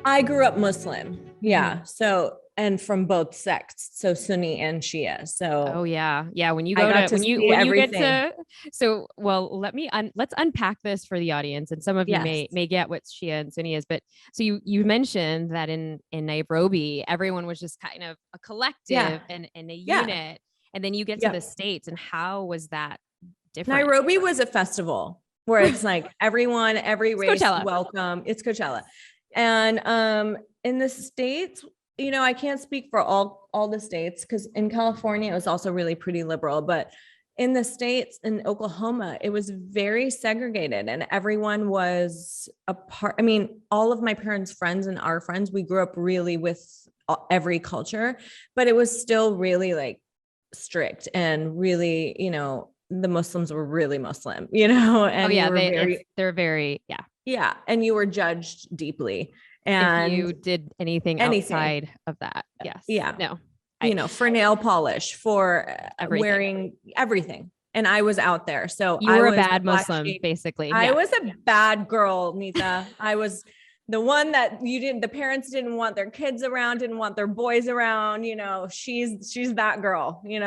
I grew up Muslim. Mhm. Yeah. So, and from both sects, so Sunni and Shia. Oh So yeah. Yeah, when you I go to got to see when you get everything. to so well, let's unpack this for the audience, and some of you Yes. may get what Shia and Sunni is, but so you mentioned that in Nairobi everyone was just kind of a Yeah. collective and a Yeah. unit, and then you get to the Yep. States, and how was that different? Nairobi was a festival where it's like everyone, every It's race, Coachella. welcome. It's Coachella. And in the States, I can't speak for all the states because in California it was also really pretty liberal, but in the States, in Oklahoma, it was very segregated and everyone was a part. I mean, all of my parents' friends and our friends, we grew up really with every culture, but it was still really like strict and really, the Muslims were really Muslim, Oh and you yeah, were very, they're very, yeah. yeah, and you were judged deeply If and you did anything anything. outside of that, yes. Yeah. No. I For nail polish, for everything. wearing everything. And I was out there. So You I were a was the bad black Muslim, sheep. basically. I Yeah. was a bad girl, Nita. I was the one that the parents didn't want their kids around, didn't want their boys around. She's that girl, We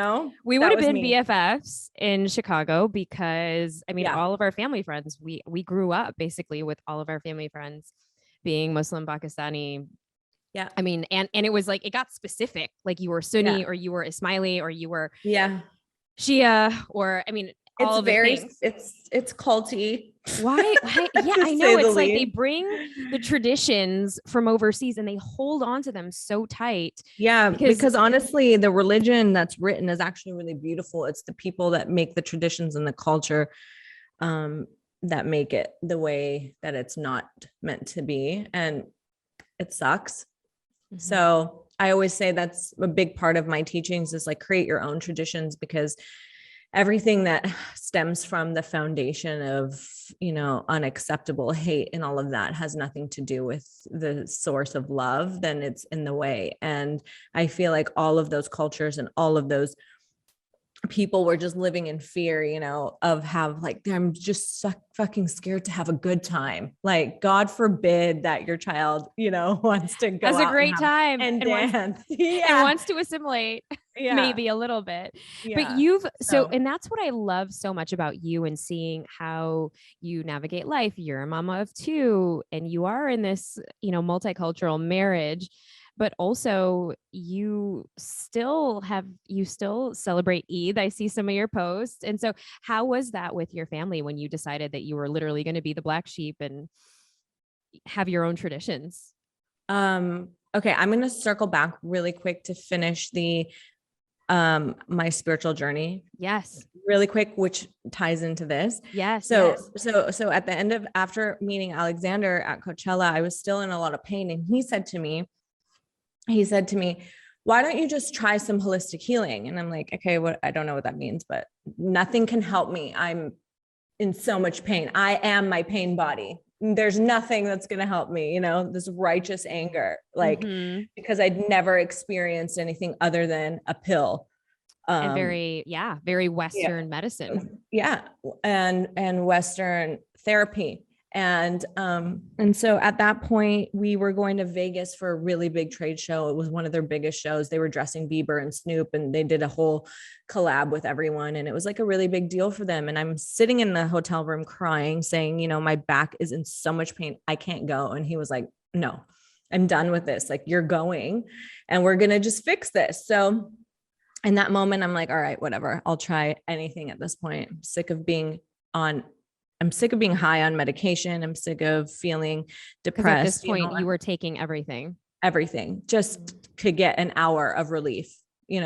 would that have was been me. BFFs in Chicago because I mean Yeah. all of our family friends, we grew up basically with all of our family friends being Muslim Pakistani. Yeah. I mean, and it was like it got specific, like you were Yeah. Sunni or you were Ismaili or you were Yeah. Shia, or I mean all It's of the very, things. it's culty, Why? Yeah, to I know. say the It's like they least. bring the traditions from overseas and they hold on to them so tight Yeah, because because honestly, the religion that's written is actually really beautiful. It's the people that make the traditions and the culture, um, that make it the way that it's not meant to be. And it sucks. Mhm. So I always say that's a big part of my teachings is like create your own traditions because everything that stems from the foundation of unacceptable hate and all of that has nothing to do with the source of love, then it's in the way. And I feel like all of those cultures and all of those people were just living in fear, of have like, I'm just so fucking scared to have a good time. Like, God forbid that your child, wants to go Has a out and great have time and dance. and Yeah. wants to assimilate Yeah. maybe a little bit. But Yeah. you've so So and that's what I love so much about you and seeing how you navigate life. You're a mama of two and you are in this, multicultural marriage, but also you still celebrate Eid. I see some of your posts. And so how was that with your family when you decided that you were literally going to be the black sheep and have your own traditions? okay, I'm going to circle back really quick to finish the my spiritual journey Yes. really quick, which ties into this. Yes, So yes. so at the end of after meeting Alexander at Coachella, I was still in a lot of pain. And he said to me, why don't you just try some holistic healing? And I'm like, okay, what, I don't know what that means, but nothing can help me. I'm in so much pain. I am my pain body. There's nothing that's going to help me, this righteous anger, like, Mm-hmm. because I'd never experienced anything other than a pill. And Um, very, yeah, very yeah, Western medicine. yeah, and Western therapy. And so at that point we were going to Vegas for a really big trade show. It was one of their biggest shows. They were dressing Bieber and Snoop and they did a whole collab with everyone and it was like a really big deal for them. And I'm sitting in the hotel room crying saying, my back is in so much pain, I can't go. And he was like, no, I'm done with this, like, you're going and we're going to just fix this. So in that moment, I'm like, all right, whatever. I'll try anything at this point. On, I'm sick of being high on medication. I'm sick of feeling Because at this depressed, point, you were taking everything. everything just to get an hour of relief, and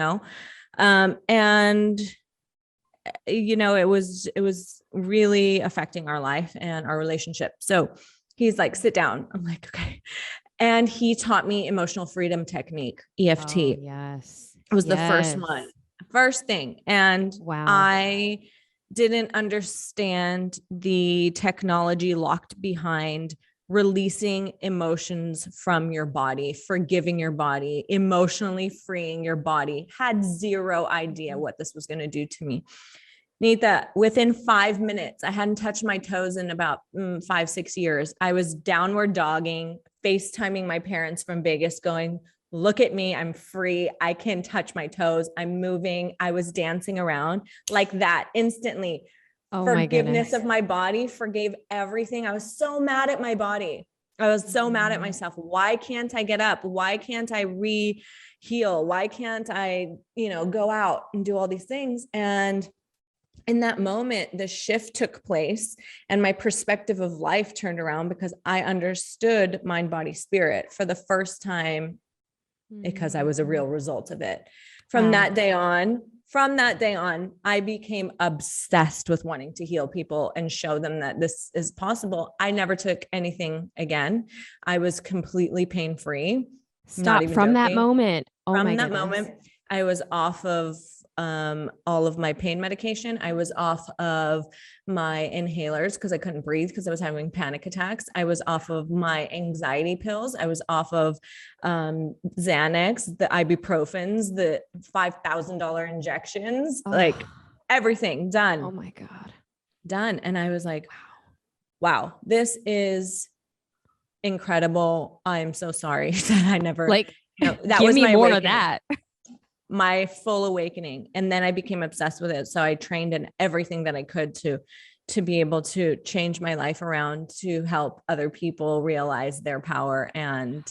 it was really affecting our life and our relationship. So he's like, sit down. I'm like, okay. And he taught me emotional freedom technique, Oh, EFT. yes. It was the first Yes. one, first thing. And Wow. I didn't understand the technology locked behind releasing emotions from your body, forgiving your body, emotionally freeing your body. Had zero idea what this was going to do to me. Nita, within 5 minutes, I hadn't touched my toes in about 5, 6 years. I was downward dogging, FaceTiming my parents from Vegas, going, look at me, I'm free. I can touch my toes. I'm moving. I was dancing around like that instantly. Oh my Forgiveness goodness. of my body, forgave everything. I was so mad at my body. I was so mad at myself. Why can't I get up? Why can't I heal? Why can't I, go out and do all these things? And in that moment, the shift took place and my perspective of life turned around because I understood mind, body, spirit for the first time because I was a real result of it. From that day on, I became obsessed with wanting to heal people and show them that this is possible. I never took anything again. I was completely pain-free. Stop from that moment. Oh From my that goodness. moment, I was off of all of my pain medication. I was off of my inhalers because I couldn't breathe because I was having panic attacks. I was off of my anxiety pills. I was off of Xanax, the ibuprofens, the $5,000 injections, like everything done. Oh my God. Done. And I was like, wow, this is incredible. I'm so sorry that I never that was my more awakening. Of that. My full awakening. And then I became obsessed with it. So I trained in everything that I could to be able to change my life around, to help other people realize their power and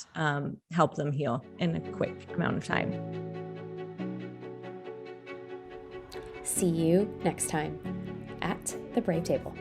help them heal in a quick amount of time. See you next time at the Brave Table.